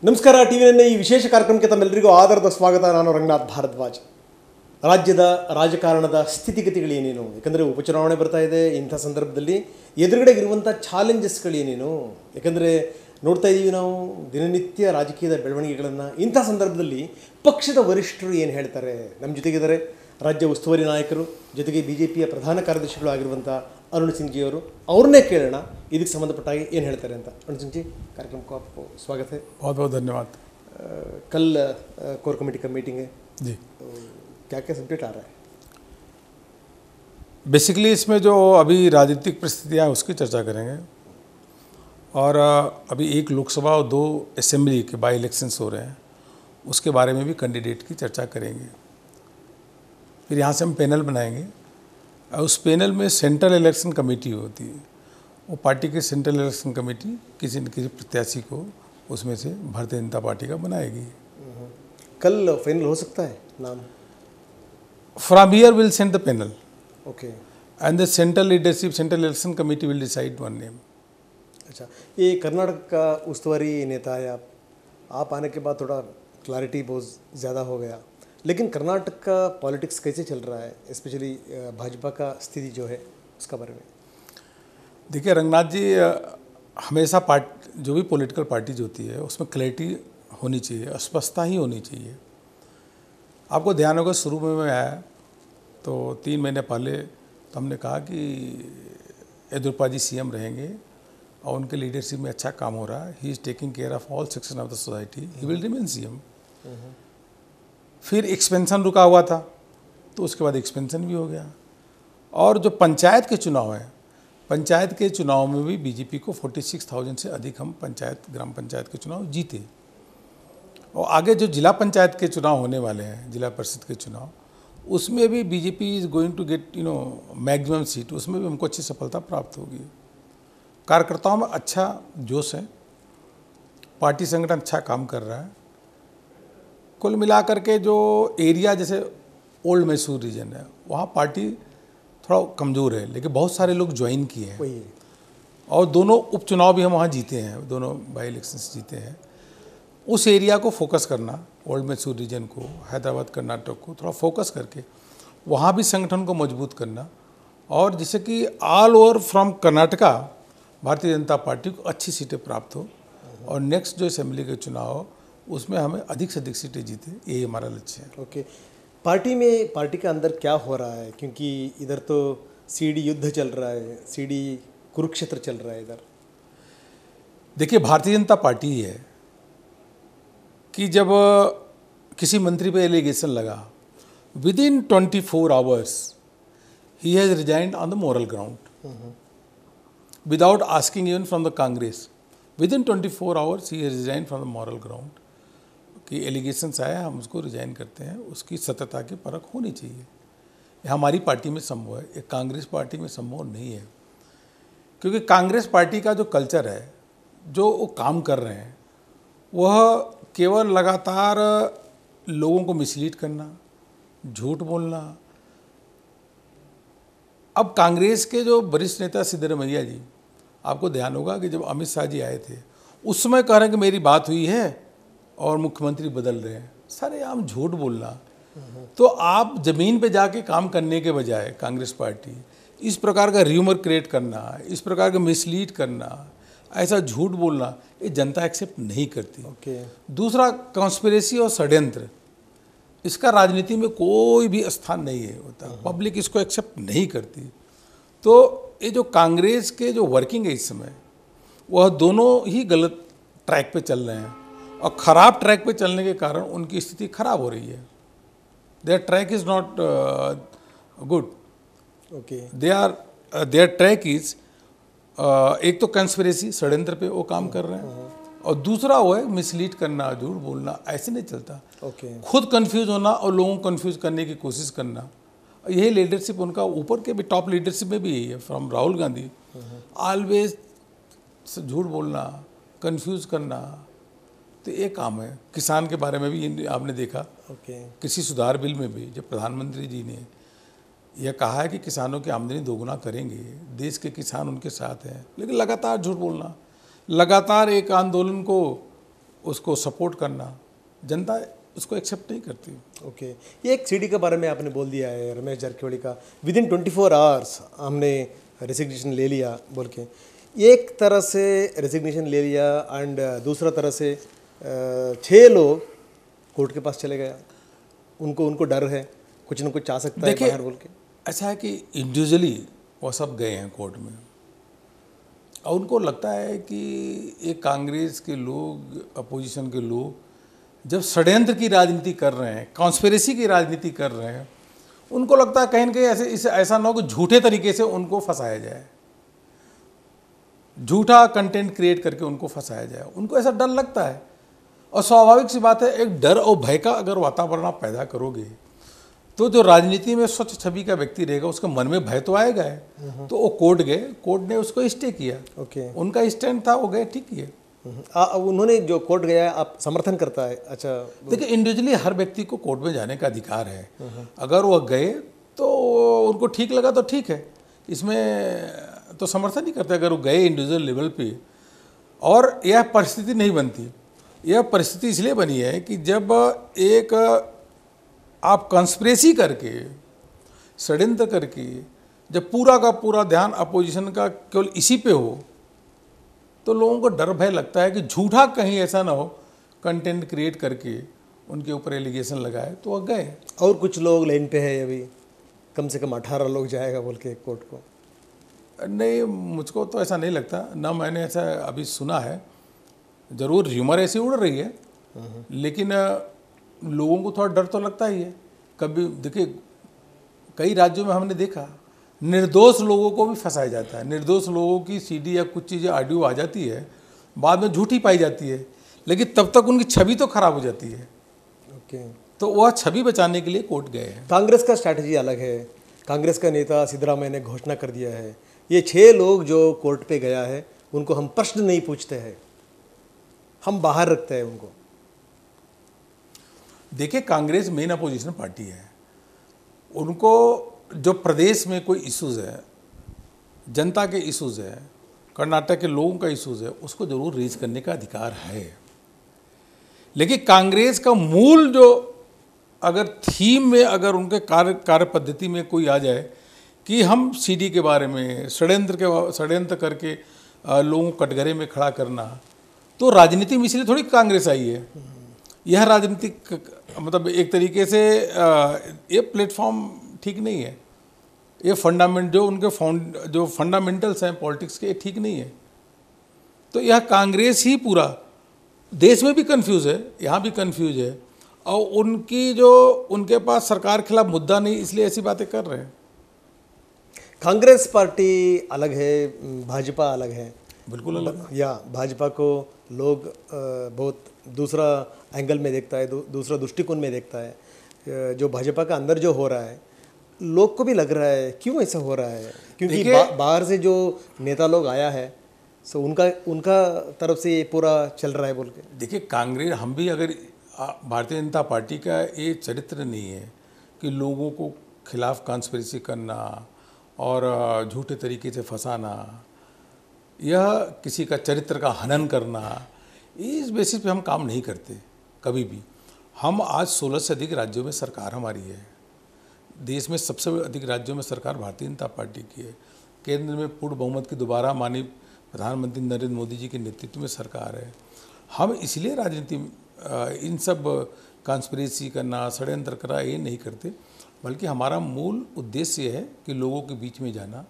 ನಮಸ್ಕಾರ ಟಿವಿನ ಈ ವಿಶೇಷ ಕಾರ್ಯಕ್ರಮಕ್ಕೆ ತಮ್ಮೆಲ್ಲರಿಗೂ ಆದರದ ಸ್ವಾಗತ. ನಾನು ರಂಗನಾಥ್ ಭಾರದ್ವಾಜ್. ರಾಜ್ಯದ ರಾಜಕಾರಣದ ಸ್ಥಿತಿಗತಿಗಳೇನೇನು, ಯಾಕಂದರೆ ಉಪಚುನಾವಣೆ ಬರ್ತಾ ಇದೆ. ಇಂಥ ಸಂದರ್ಭದಲ್ಲಿ ಎದುರುಗಡೆಗಿರುವಂಥ ಚಾಲೆಂಜಸ್ಗಳೇನೇನು, ಯಾಕಂದರೆ ನೋಡ್ತಾ ಇದ್ದೀವಿ ನಾವು ದಿನನಿತ್ಯ ರಾಜಕೀಯದ ಬೆಳವಣಿಗೆಗಳನ್ನು. ಇಂಥ ಸಂದರ್ಭದಲ್ಲಿ ಪಕ್ಷದ ವರಿಷ್ಠರು ಏನು ಹೇಳ್ತಾರೆ? ನಮ್ಮ ಜೊತೆಗಿದ್ದಾರೆ ರಾಜ್ಯ ಉಸ್ತುವಾರಿ ನಾಯಕರು, ಜೊತೆಗೆ BJPಯ ಪ್ರಧಾನ ಕಾರ್ಯದರ್ಶಿಗಳು ಆಗಿರುವಂಥ ಅರುಣ್ ಸಿಂಗ್ जी ಅವರು. ಅವ್ರನ್ನೇ ಕೇಳೋಣ ಇದಕ್ಕೆ ಸಂಬಂಧಪಟ್ಟಾಗಿ ಏನು ಹೇಳ್ತಾರೆ ಅಂತ. अरुण सिंह जी, कार्यक्रम को आपको स्वागत है. बहुत बहुत धन्यवाद. कल कोर कमेटी का मीटिंग है जी. तो क्या क्या अपडेट आ रहा है? बेसिकली इसमें जो अभी राजनीतिक परिस्थितियाँ हैं उसकी चर्चा करेंगे, और अभी एक लोकसभा और 2 असेंबली के बाई इलेक्शंस हो रहे हैं, उसके बारे में भी कैंडिडेट की चर्चा करेंगे. फिर यहाँ से हम पैनल बनाएंगे, और उस पैनल में सेंट्रल इलेक्शन कमेटी होती है. वो पार्टी की सेंट्रल इलेक्शन कमेटी किसी न किसी प्रत्याशी को उसमें से भारतीय जनता पार्टी का बनाएगी. कल फाइनल हो सकता है नाम? From here will send the panel. Okay. And the central leadership, central election committee will decide one name. अच्छा, ये कर्नाटक का उस्तुवारी नेता है आप आने के बाद थोड़ा क्लैरिटी बहुत ज़्यादा हो गया, लेकिन कर्नाटक का पॉलिटिक्स कैसे चल रहा है, स्पेशली भाजपा का स्थिति जो है उसका बारे में? देखिए रंगनाथ जी, हमेशा जो भी पॉलिटिकल पार्टीज होती है उसमें क्लैरिटी होनी चाहिए, स्पष्टता ही होनी चाहिए. आपको ध्यान होगा शुरू में मैं आया तो 3 महीने पहले तो हमने कहा कि येदियुरप्पा जी CM रहेंगे और उनके लीडरशिप में अच्छा काम हो रहा है. He is taking care of all section of the society, he will remain CM. फिर एक्सपेंशन रुका हुआ था तो उसके बाद एक्सपेंशन भी हो गया. और जो पंचायत के चुनाव हैं, पंचायत के चुनाव में भी BJP को 46,000 से अधिक हम ग्राम पंचायत के चुनाव जीते. और आगे जो जिला पंचायत के चुनाव होने वाले हैं, जिला परिषद के चुनाव, उसमें भी BJP is going to get maximum seat. उसमें भी हमको अच्छी सफलता प्राप्त होगी. कार्यकर्ताओं में अच्छा जोश है, पार्टी संगठन अच्छा काम कर रहा है. कुल मिलाकर के जो एरिया जैसे ओल्ड मैसूर रीजन है वहाँ पार्टी थोड़ा कमज़ोर है, लेकिन बहुत सारे लोग ज्वाइन किए हैं. और दोनों उपचुनाव भी हम वहाँ जीते हैं, दोनों बाई इलेक्शंस जीते हैं. उस एरिया को फोकस करना, ओल्ड मैसूर रीजन को, हैदराबाद कर्नाटक को थोड़ा फोकस करके वहाँ भी संगठन को मजबूत करना, और जिससे कि all over from Karnataka Bharatiya Janata party को अच्छी सीटें प्राप्त हो, और नेक्स्ट जो असेंबली के चुनाव हो उसमें हमें अधिक से अधिक सीटें जीते, यही हमारा लक्ष्य है. ओके. पार्टी के अंदर क्या हो रहा है, क्योंकि इधर तो CD युद्ध चल रहा है, CD कुरुक्षेत्र चल रहा है इधर. देखिए भारतीय जनता पार्टी है कि जब किसी मंत्री पे एलिगेशन लगा, within 24 hours he has resigned on the moral ground without asking even from the Congress. Within 24 hours he has resigned from the moral ground कि एलिगेशंस आया, हम उसको रिजाइन करते हैं. उसकी सत्यता की परख होनी चाहिए. यह हमारी पार्टी में संभव है, एक कांग्रेस पार्टी में संभव नहीं है. क्योंकि कांग्रेस पार्टी का जो कल्चर है, जो वो काम कर रहे हैं, वह केवल लगातार लोगों को मिसलीड करना, झूठ बोलना. अब कांग्रेस के जो वरिष्ठ नेता सिद्धरमैया जी, आपको ध्यान होगा कि जब अमित शाह जी आए थे उस समय कह रहे हैं कि मेरी बात हुई है और मुख्यमंत्री बदल रहे हैं. सारे आम झूठ बोलना. तो आप ज़मीन पे जाके काम करने के बजाय कांग्रेस पार्टी इस प्रकार का र्यूमर क्रिएट करना, इस प्रकार का मिसलीड करना, ऐसा झूठ बोलना, ये जनता एक्सेप्ट नहीं करती. ओके. दूसरा, कॉन्स्पिरेसी और षड्यंत्र, इसका राजनीति में कोई भी स्थान नहीं है होता. पब्लिक इसको एक्सेप्ट नहीं करती. तो ये जो कांग्रेस के जो वर्किंग है इस समय, वह दोनों ही गलत ट्रैक पे चल रहे हैं, और ख़राब ट्रैक पे चलने के कारण उनकी स्थिति खराब हो रही है. Their track is not good. Okay. Their track is एक तो कंस्पिरेसी, षड्यंत्र पे वो काम कर रहे हैं, और दूसरा वो है मिसलीड करना, झूठ बोलना. ऐसे नहीं चलता. ओके. खुद कंफ्यूज होना और लोगों को कंफ्यूज करने की कोशिश करना, यही लीडरशिप उनका. ऊपर के भी टॉप लीडरशिप में भी यही है, फ्रॉम राहुल गांधी, ऑलवेज झूठ बोलना, कंफ्यूज करना. तो ये काम है. किसान के बारे में भी आपने देखा. ओके. कृषि सुधार बिल में भी जब प्रधानमंत्री जी ने यह कहा है कि किसानों की आमदनी दोगुना करेंगे, देश के किसान उनके साथ हैं, लेकिन लगातार झूठ बोलना, लगातार एक आंदोलन को उसको सपोर्ट करना, जनता उसको एक्सेप्ट नहीं करती। ओके, ये एक सीडी के बारे में आपने बोल दिया है रमेश जारकिहोली का, विद इन 24 आवर्स हमने रेजिग्नेशन ले लिया बोल के। एक तरह से रेजिग्नेशन ले लिया एंड दूसरा तरह से 6 लोग कोर्ट के पास चले गया, उनको डर है कुछ न कुछ आ सकता है बाहर बोल के। ऐसा है कि इंडिविजुअली वो सब गए हैं कोर्ट में और उनको लगता है कि ये कांग्रेस के लोग, अपोजिशन के लोग जब षड्यंत्र की राजनीति कर रहे हैं, कॉन्स्पिरेसी की राजनीति कर रहे हैं, उनको लगता है कहीं ना कहीं ऐसा ना हो कि झूठे तरीके से उनको फंसाया जाए, झूठा कंटेंट क्रिएट करके उनको फंसाया जाए। उनको ऐसा डर लगता है और स्वाभाविक सी बात है, एक डर और भय का अगर वातावरण आप पैदा करोगे तो जो राजनीति में स्वच्छ छवि का व्यक्ति रहेगा उसके मन में भय तो आएगा है। तो वो कोर्ट गए, कोर्ट ने उसको स्टे किया। ओके, उनका स्टैंड था, वो गए, ठीक किए। उन्होंने जो कोर्ट गया आप समर्थन करता है? अच्छा, देखिए इंडिविजुअली हर व्यक्ति को कोर्ट में जाने का अधिकार है। अगर वो गए तो उनको ठीक लगा तो ठीक है, इसमें तो समर्थन नहीं करते। अगर वो गए इंडिविजुअल लेवल पे, और यह परिस्थिति नहीं बनती, यह परिस्थिति इसलिए बनी है कि जब एक आप कंस्पिरेसी करके, षड्यंत्र करके, जब पूरा का पूरा ध्यान अपोजिशन का केवल इसी पे हो तो लोगों को डर भय लगता है कि झूठा कहीं ऐसा ना हो कंटेंट क्रिएट करके उनके ऊपर एलिगेशन लगाए, तो वह गए। और कुछ लोग लाइन पे है अभी, कम से कम 18 लोग जाएगा बोल के कोर्ट को। नहीं, मुझको तो ऐसा नहीं लगता, ना मैंने ऐसा अभी सुना है। ज़रूर र्यूमर ऐसी उड़ रही है, लेकिन लोगों को थोड़ा डर तो लगता ही है। कभी देखिए कई राज्यों में हमने देखा निर्दोष लोगों को भी फंसाया जाता है, निर्दोष लोगों की सीडी या कुछ चीज़ें ऑडियो आ जाती है, बाद में झूठी पाई जाती है, लेकिन तब तक उनकी छवि तो खराब हो जाती है। ओके, तो वह छवि बचाने के लिए कोर्ट गए हैं। कांग्रेस का स्ट्रैटेजी अलग है। कांग्रेस का नेता सिद्धरामैया ने घोषणा कर दिया है, ये 6 लोग जो कोर्ट पे गया है उनको हम प्रश्न नहीं पूछते हैं, हम बाहर रखते हैं उनको। देखिए कांग्रेस मेन अपोजिशन पार्टी है, उनको जो प्रदेश में कोई इश्यूज़ है, जनता के इश्यूज़ है, कर्नाटक के लोगों का इश्यूज़ है, उसको ज़रूर रेज करने का अधिकार है। लेकिन कांग्रेस का मूल जो अगर थीम में, अगर उनके कार्य पद्धति में कोई आ जाए कि हम सीडी के बारे में षड्यंत्र करके लोगों को कटघरे में खड़ा करना, तो राजनीति में इसलिए थोड़ी कांग्रेस आई है। यह राजनीतिक मतलब एक तरीके से ये प्लेटफॉर्म ठीक नहीं है, ये जो उनके जो फंडामेंटल्स हैं पॉलिटिक्स के, ठीक नहीं है। तो यह कांग्रेस ही पूरा देश में भी कंफ्यूज है, यहाँ भी कंफ्यूज है, और उनके पास सरकार के खिलाफ मुद्दा नहीं, इसलिए ऐसी बातें कर रहे हैं। कांग्रेस पार्टी अलग है, भाजपा अलग है। बिल्कुल अलग। या भाजपा को लोग बहुत दूसरा एंगल में देखता है, दूसरा दृष्टिकोण में देखता है। जो भाजपा का अंदर जो हो रहा है, लोग को भी लग रहा है क्यों ऐसा हो रहा है, क्योंकि बाहर से जो नेता लोग आया है, सो उनका तरफ से ये पूरा चल रहा है बोल के। देखिए कांग्रेस, हम भी अगर भारतीय जनता पार्टी का ये चरित्र नहीं है कि लोगों को खिलाफ कॉन्स्पिरेसी करना और झूठे तरीके से फंसाना, यह किसी का चरित्र का हनन करना, इस बेसिस पे हम काम नहीं करते कभी भी। हम आज 16 से अधिक राज्यों में सरकार हमारी है, देश में सबसे अधिक राज्यों में सरकार भारतीय जनता पार्टी की है, केंद्र में पूर्ण बहुमत की दोबारा माननीय प्रधानमंत्री नरेंद्र मोदी जी के नेतृत्व में सरकार है। हम इसलिए राजनीति इन सब कॉन्स्पिरेसी करना, षड्यंत्र करना ये नहीं करते, बल्कि हमारा मूल उद्देश्य है कि लोगों के बीच में जाना,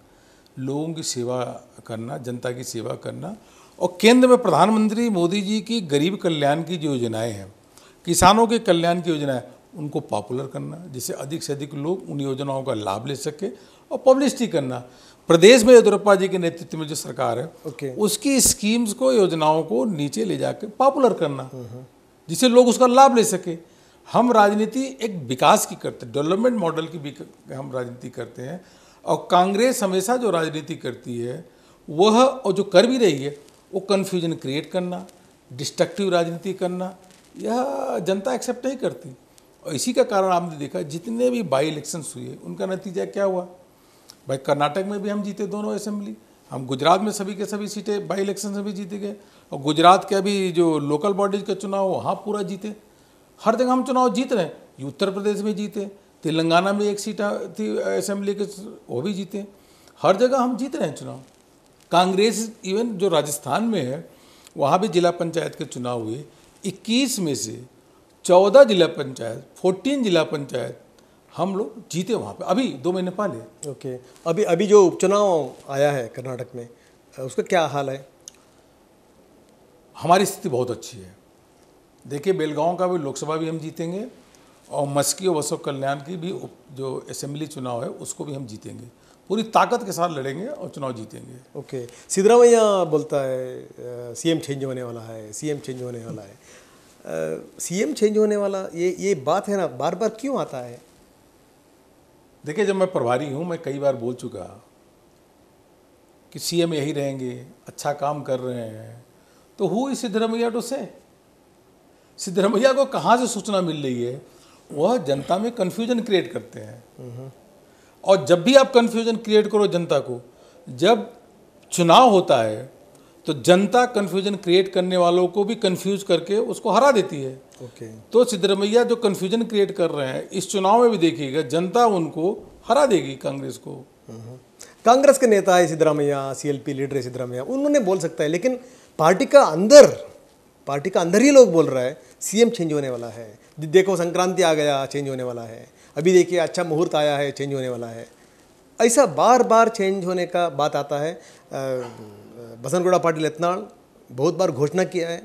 लोगों की सेवा करना, जनता की सेवा करना, और केंद्र में प्रधानमंत्री मोदी जी की गरीब कल्याण की जो योजनाएं हैं, किसानों के कल्याण की योजनाएं, उनको पॉपुलर करना, जिससे अधिक से अधिक लोग उन योजनाओं का लाभ ले सके, और पब्लिसिटी करना। प्रदेश में येदियुरप्पा जी के नेतृत्व में जो सरकार है, उसकी स्कीम्स को, योजनाओं को नीचे ले जाकर पॉपुलर करना, जिससे लोग उसका लाभ ले सके। हम राजनीति एक विकास की करते हैं, डेवलपमेंट मॉडल की हम राजनीति करते हैं, और कांग्रेस हमेशा जो राजनीति करती है वह, और जो कर भी रही है, वो कन्फ्यूजन क्रिएट करना, डिस्ट्रक्टिव राजनीति करना, यह जनता एक्सेप्ट नहीं करती। और इसी का कारण आपने देखा जितने भी बाई इलेक्शंस हुए उनका नतीजा क्या हुआ। भाई कर्नाटक में भी हम जीते दोनों असेंबली, हम गुजरात में सभी के सभी सीटें बाई इलेक्शन से भी जीते गए, और गुजरात के अभी जो लोकल बॉडीज का चुनाव वहाँ पूरा जीते। हर जगह हम चुनाव जीत रहे हैं। उत्तर प्रदेश में जीते, तेलंगाना में एक सीट थी असेंबली के, वो भी जीते। हर जगह हम जीत रहे हैं चुनाव। कांग्रेस इवन जो राजस्थान में है वहाँ भी जिला पंचायत के चुनाव हुए। 21 में से 14 जिला पंचायत, 14 जिला पंचायत हम लोग जीते वहाँ पे, अभी 2 महीने पहले। ओके, अभी जो उपचुनाव आया है कर्नाटक में, उसका क्या हाल है? हमारी स्थिति बहुत अच्छी है। देखिए, बेलगांव का भी लोकसभा भी हम जीतेंगे, और मस्की और बसव कल्याण की भी जो असेंबली चुनाव है उसको भी हम जीतेंगे। पूरी ताकत के साथ लड़ेंगे और चुनाव जीतेंगे। ओके, सिद्धरामैया बोलता है सीएम चेंज होने वाला है, सीएम चेंज होने वाला है। सीएम चेंज होने वाला, ये बात है ना, बार बार क्यों आता है? देखिए, जब मैं प्रभारी हूँ, मैं कई बार बोल चुका कि सीएम यही रहेंगे, अच्छा काम कर रहे हैं। तो हु इज सिद्धरामैया टू से? सिद्धरामैया को कहाँ से सूचना मिल रही है? वह जनता में कन्फ्यूजन क्रिएट करते हैं। और जब भी आप कन्फ्यूजन क्रिएट करो जनता को, जब चुनाव होता है तो जनता कन्फ्यूजन क्रिएट करने वालों को भी कन्फ्यूज करके उसको हरा देती है। ओके, तो सिद्धरामैया जो कन्फ्यूजन क्रिएट कर रहे हैं, इस चुनाव में भी देखिएगा जनता उनको हरा देगी, कांग्रेस को। कांग्रेस के नेता है सिद्धरामैया, सीएलपी लीडर है सिद्धरामैया, उन्होंने बोल सकता है, लेकिन पार्टी का अंदर ही लोग बोल रहा है सीएम चेंज होने वाला है। देखो, संक्रांति आ गया, चेंज होने वाला है। अभी देखिए, अच्छा मुहूर्त आया है, चेंज होने वाला है। ऐसा बार बार चेंज होने का बात आता है। बसनगुड़ा पाटिल यत्नाल बहुत बार घोषणा किया है,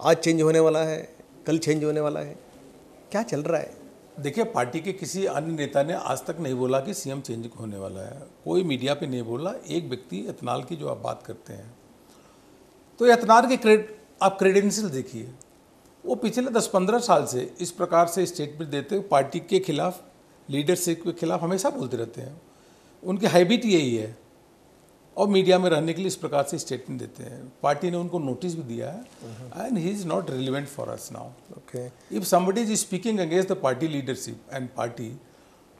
आज चेंज होने वाला है, कल चेंज होने वाला है। क्या चल रहा है? देखिए, पार्टी के किसी अन्य नेता ने आज तक नहीं बोला कि सीएम चेंज होने वाला है। कोई मीडिया पे नहीं बोला। एक व्यक्ति यत्नाल की जो आप बात करते हैं, तो यत्नाल के आप क्रेडेंशियल देखिए। वो पिछले 10-15 साल से इस प्रकार से स्टेटमेंट देते हुए पार्टी के खिलाफ, लीडरशिप के खिलाफ हमेशा बोलते रहते हैं। उनकी हैबिट यही है, और मीडिया में रहने के लिए इस प्रकार से स्टेटमेंट देते हैं। पार्टी ने उनको नोटिस भी दिया है, and he is not relevant for us now. Okay, if somebody is speaking against the party leadership and party,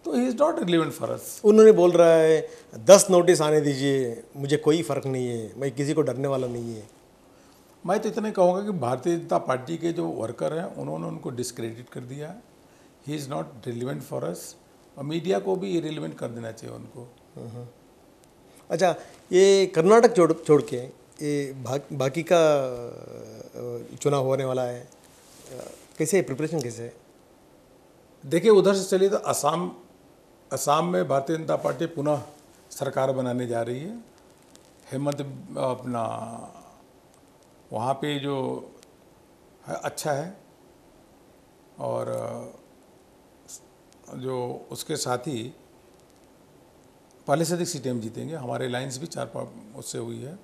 तो he is not relevant for us. उन्होंने बोल रहा है 10 नोटिस आने दीजिए, मुझे कोई फ़र्क नहीं है, मैं किसी को डरने वाला नहीं है। मैं तो इतना कहूँगा कि भारतीय जनता पार्टी के जो वर्कर हैं उन्होंने उनको डिस्क्रेडिट कर दिया है। He is not relevant for अस, और मीडिया को भी इरेलीवेंट कर देना चाहिए उनको। अच्छा, ये कर्नाटक छोड़ के ये बाकी का चुनाव होने वाला है, कैसे प्रिपरेशन कैसे है? देखिए, उधर से चलिए तो असम में भारतीय जनता पार्टी पुनः सरकार बनाने जा रही है। हेमंत अपना वहाँ पे जो है अच्छा है, और जो उसके साथ ही पहले से अधिक सीटें हम जीतेंगे। हमारे अलायंस भी 4-5 उससे हुई है।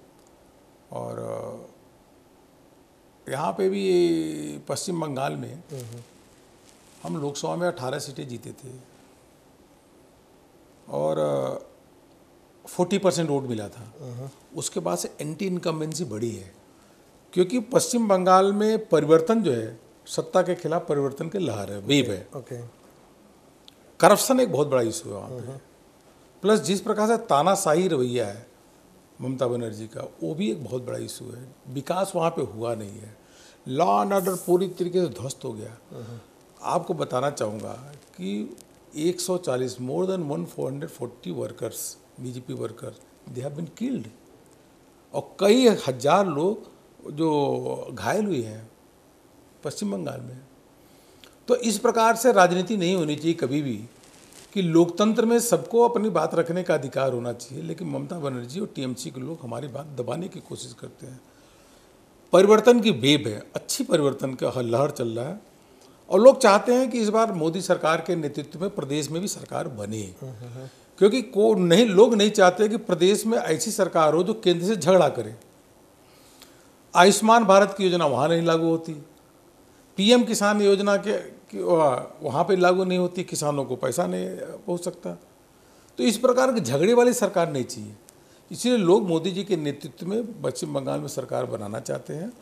और यहाँ पे भी पश्चिम बंगाल में हम लोकसभा में 18 सीटें जीते थे, और 40% वोट मिला था। उसके बाद से एंटी इनकम्बेंसी बढ़ी है, क्योंकि पश्चिम बंगाल में परिवर्तन जो है, सत्ता के खिलाफ परिवर्तन के लहर है, वेव है। ओके, करप्शन एक बहुत बड़ा इशू है वहाँ पे, प्लस जिस प्रकार से तानाशाही रवैया है ममता बनर्जी का, वो भी एक बहुत बड़ा इशू है। विकास वहाँ पे हुआ नहीं है। लॉ एंड ऑर्डर पूरी तरीके से ध्वस्त हो गया। आपको बताना चाहूँगा कि 140 more than 440 workers, BJP worker, they have been killed, और कई हजार लोग जो घायल हुए हैं पश्चिम बंगाल में। तो इस प्रकार से राजनीति नहीं होनी चाहिए कभी भी, कि लोकतंत्र में सबको अपनी बात रखने का अधिकार होना चाहिए, लेकिन ममता बनर्जी और टीएमसी के लोग हमारी बात दबाने की कोशिश करते हैं। परिवर्तन की वेव है, अच्छी परिवर्तन का लहर चल रहा है, और लोग चाहते हैं कि इस बार मोदी सरकार के नेतृत्व में प्रदेश में भी सरकार बने, क्योंकि लोग नहीं चाहते कि प्रदेश में ऐसी सरकार हो जो केंद्र से झगड़ा करे। आयुष्मान भारत की योजना वहाँ नहीं लागू होती, पीएम किसान योजना के वहाँ पे लागू नहीं होती, किसानों को पैसा नहीं पहुँच सकता। तो इस प्रकार की झगड़े वाली सरकार नहीं चाहिए। इसलिए लोग मोदी जी के नेतृत्व में पश्चिम बंगाल में सरकार बनाना चाहते हैं।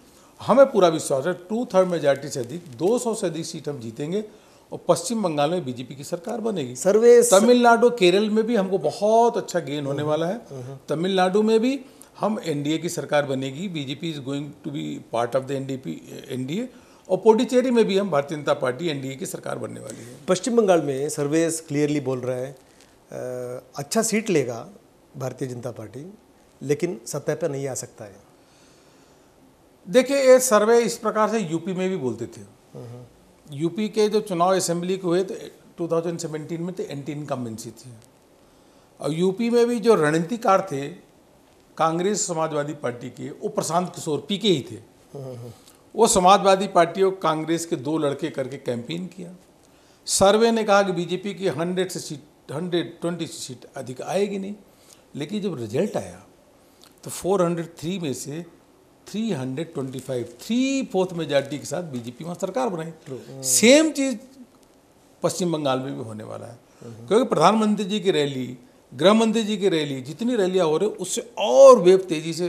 हमें पूरा विश्वास है 2/3 मेजॉरिटी से अधिक, 200 से अधिक सीट हम जीतेंगे, और पश्चिम बंगाल में बीजेपी की सरकार बनेगी। सर्वे तमिलनाडु, केरल में भी हमको बहुत अच्छा गेन होने वाला है। तमिलनाडु में भी हम एनडीए की सरकार बनेगी, BJP is going to be part of the NDA, और पुडुचेरी में भी हम भारतीय जनता पार्टी एनडीए की सरकार बनने वाली है। पश्चिम बंगाल में सर्वेस क्लियरली बोल रहा है अच्छा सीट लेगा भारतीय जनता पार्टी, लेकिन सत्ता पर नहीं आ सकता है। देखिए, ये सर्वे इस प्रकार से यूपी में भी बोलते थे। यूपी के जो चुनाव असेंबली के हुए तो 2017 में तो एंटी इनकम्बेंसी थी, और यूपी में भी जो रणनीतिकार थे कांग्रेस समाजवादी पार्टी के, वो प्रशांत किशोर पीके ही थे। वो समाजवादी पार्टी और कांग्रेस के 2 लड़के करके कैंपेन किया। सर्वे ने कहा कि बीजेपी की 120 सीट अधिक आएगी नहीं, लेकिन जब रिजल्ट आया तो 403 में से 325 3/4 मेजॉरिटी के साथ बीजेपी वहाँ सरकार बनाई। सेम चीज़ पश्चिम बंगाल में भी होने वाला है, क्योंकि प्रधानमंत्री जी की रैली, गृह मंत्री जी की रैली, जितनी रैलियाँ हो रही है उससे और वेव तेज़ी से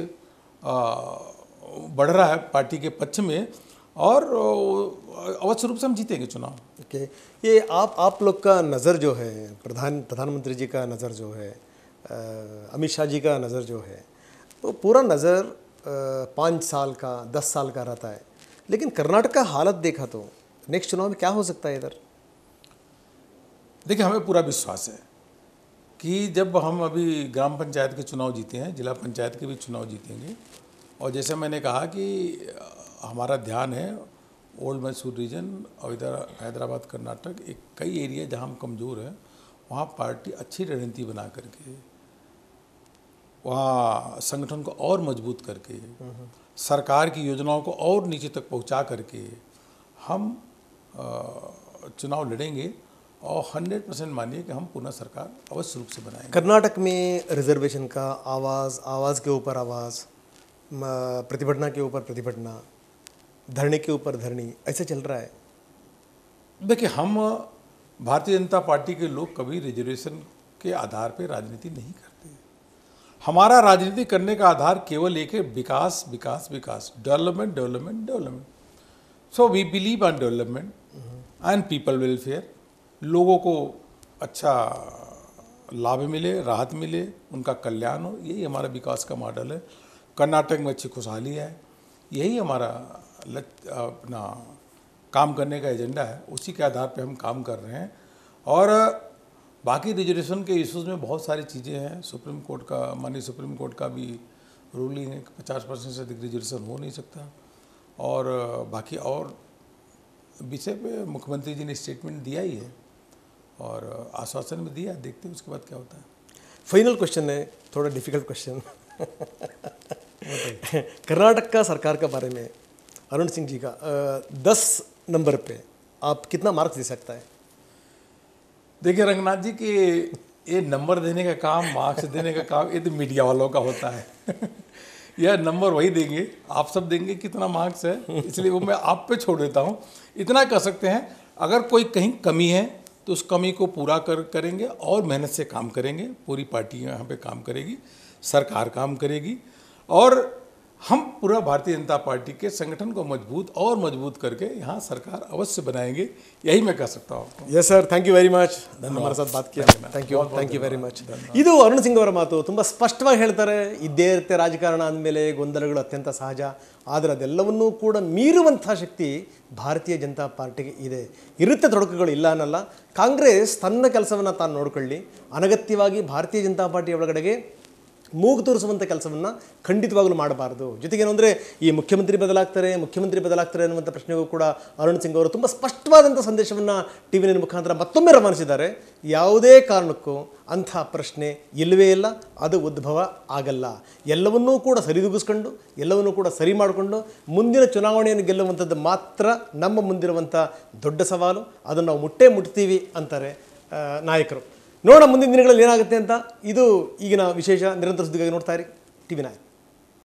बढ़ रहा है पार्टी के पक्ष में, और अवश्य रूप से हम जीतेंगे चुनाव। ओके, ये आप लोग का नज़र जो है, प्रधानमंत्री जी का नज़र जो है, अमित शाह जी का नज़र जो है, तो पूरा नज़र 5 साल का 10 साल का रहता है। लेकिन कर्नाटक का हालत देखा तो नेक्स्ट चुनाव में क्या हो सकता है इधर? देखिए, हमें पूरा विश्वास है कि जब हम अभी ग्राम पंचायत के चुनाव जीते हैं, जिला पंचायत के भी चुनाव जीतेंगे, और जैसे मैंने कहा कि हमारा ध्यान है ओल्ड मैसूर रीजन और इधर हैदराबाद कर्नाटक, एक कई एरिया जहां हम कमज़ोर हैं, वहाँ पार्टी अच्छी रणनीति बना करके, वहाँ संगठन को और मजबूत करके, सरकार की योजनाओं को और नीचे तक पहुँचा करके हम चुनाव लड़ेंगे, और 100% मानिए कि हम पुनः सरकार अवश्य रूप से बनाएंगे। कर्नाटक में रिजर्वेशन का आवाज़ के ऊपर आवाज़, प्रतिभटना के ऊपर प्रतिभटना, धरने के ऊपर धरनी, ऐसे चल रहा है। देखिए, हम भारतीय जनता पार्टी के लोग कभी रिजर्वेशन के आधार पर राजनीति नहीं करते। हमारा राजनीति करने का आधार केवल एक है, विकास विकास विकास, development development development. So we believe on development and people welfare. लोगों को अच्छा लाभ मिले, राहत मिले, उनका कल्याण हो, यही हमारा विकास का मॉडल है। कर्नाटक में अच्छी खुशहाली है, यही हमारा अपना काम करने का एजेंडा है, उसी के आधार पे हम काम कर रहे हैं। और बाकी रिजर्वेशन के इश्यूज़ में बहुत सारी चीज़ें हैं। सुप्रीम कोर्ट का, माननीय सुप्रीम कोर्ट का भी रूलिंग है कि 50% से अधिक रिजर्वेशन हो नहीं सकता, और बाकी और विषय पे मुख्यमंत्री जी ने स्टेटमेंट दिया ही है और आश्वासन भी दिया, देखते हैं उसके बाद क्या होता है। फाइनल क्वेश्चन है, थोड़ा डिफिकल्ट क्वेश्चन। कर्नाटक का सरकार के बारे में अरुण सिंह जी का 10 नंबर पे आप कितना मार्क्स दे सकता है? देखिए रंगनाथ जी, कि ये नंबर देने का काम, मार्क्स देने का काम, ये तो मीडिया वालों का होता है। यह नंबर वही देंगे, आप सब देंगे कितना मार्क्स है, इसलिए वो मैं आप पे छोड़ देता हूँ। इतना कह सकते हैं, अगर कोई कहीं कमी है तो उस कमी को पूरा करेंगे और मेहनत से काम करेंगे। पूरी पार्टी यहाँ पे काम करेगी, सरकार काम करेगी, और हम पूरा भारतीय जनता पार्टी के संगठन को मजबूत करके यहाँ सरकार अवश्य बनाएंगे, यही मैं कह सकता हूँ आपको। Yes sir, thank you very much हमारे साथ बात किया। Thank you very much. ಇದು ಅರುಣ್ ಸಿಂಗ್ ಅವರ ಮಾತು, ತುಂಬ ಸ್ಪಷ್ಟವಾಗಿ ಹೇಳ್ತಾರೆ, ಇದ್ದೇ ಇರುತ್ತೆ ರಾಜಕಾರಣ ಅಂದಮೇಲೆ ಗೊಂದಲಗಳು ಅತ್ಯಂತ ಸಹಜ, ಆದರೆ ಅದೆಲ್ಲವನ್ನೂ ಕೂಡ ಮೀರುವಂಥ ಶಕ್ತಿ ಭಾರತೀಯ ಜನತಾ ಪಾರ್ಟಿಗೆ ಇದೆ. ಇರುತ್ತೆ ತೊಡಕುಗಳು, ಇಲ್ಲ ಅನ್ನಲ್ಲ. ಕಾಂಗ್ರೆಸ್ ತನ್ನ ಕೆಲಸವನ್ನು ತಾನು ನೋಡಿಕೊಳ್ಳಿ, ಅನಗತ್ಯವಾಗಿ ಭಾರತೀಯ ಜನತಾ ಪಾರ್ಟಿ ಒಳಗಡೆಗೆ ಮೂಗು ತೋರಿಸುವಂಥ ಕೆಲಸವನ್ನು ಖಂಡಿತವಾಗಲೂ ಮಾಡಬಾರ್ದು. ಜೊತೆಗೇನು ಅಂದರೆ ಈ ಮುಖ್ಯಮಂತ್ರಿ ಬದಲಾಗ್ತಾರೆ ಅನ್ನುವಂಥ ಪ್ರಶ್ನೆಗೂ ಕೂಡ ಅರುಣ್ ಸಿಂಗ್ ಅವರು ತುಂಬ ಸ್ಪಷ್ಟವಾದಂಥ ಸಂದೇಶವನ್ನು ಟಿವಿ ಮುಖಾಂತರ ಮತ್ತೊಮ್ಮೆ ರವಾನಿಸಿದ್ದಾರೆ. ಯಾವುದೇ ಕಾರಣಕ್ಕೂ ಅಂಥ ಪ್ರಶ್ನೆ ಇಲ್ಲವೇ ಇಲ್ಲ, ಅದು ಉದ್ಭವ ಆಗಲ್ಲ. ಎಲ್ಲವನ್ನೂ ಕೂಡ ಸರಿದೂಗಿಸ್ಕೊಂಡು, ಎಲ್ಲವನ್ನೂ ಕೂಡ ಸರಿ ಮಾಡಿಕೊಂಡು ಮುಂದಿನ ಚುನಾವಣೆಯನ್ನು ಗೆಲ್ಲುವಂಥದ್ದು ಮಾತ್ರ ನಮ್ಮ ಮುಂದಿರುವಂಥ ದೊಡ್ಡ ಸವಾಲು. ಅದನ್ನು ನಾವು ಮುಟ್ತೀವಿ ಅಂತಾರೆ ನಾಯಕರು. ನೋಡೋಣ ಮುಂದಿನ ದಿನಗಳಲ್ಲಿ ಏನಾಗುತ್ತೆ ಅಂತ. ಇದು ಈಗಿನ ವಿಶೇಷ. ನಿರಂತರ ಸುದ್ದಿಗಾಗಿ ನೋಡ್ತಾ ಇರಿ TV9.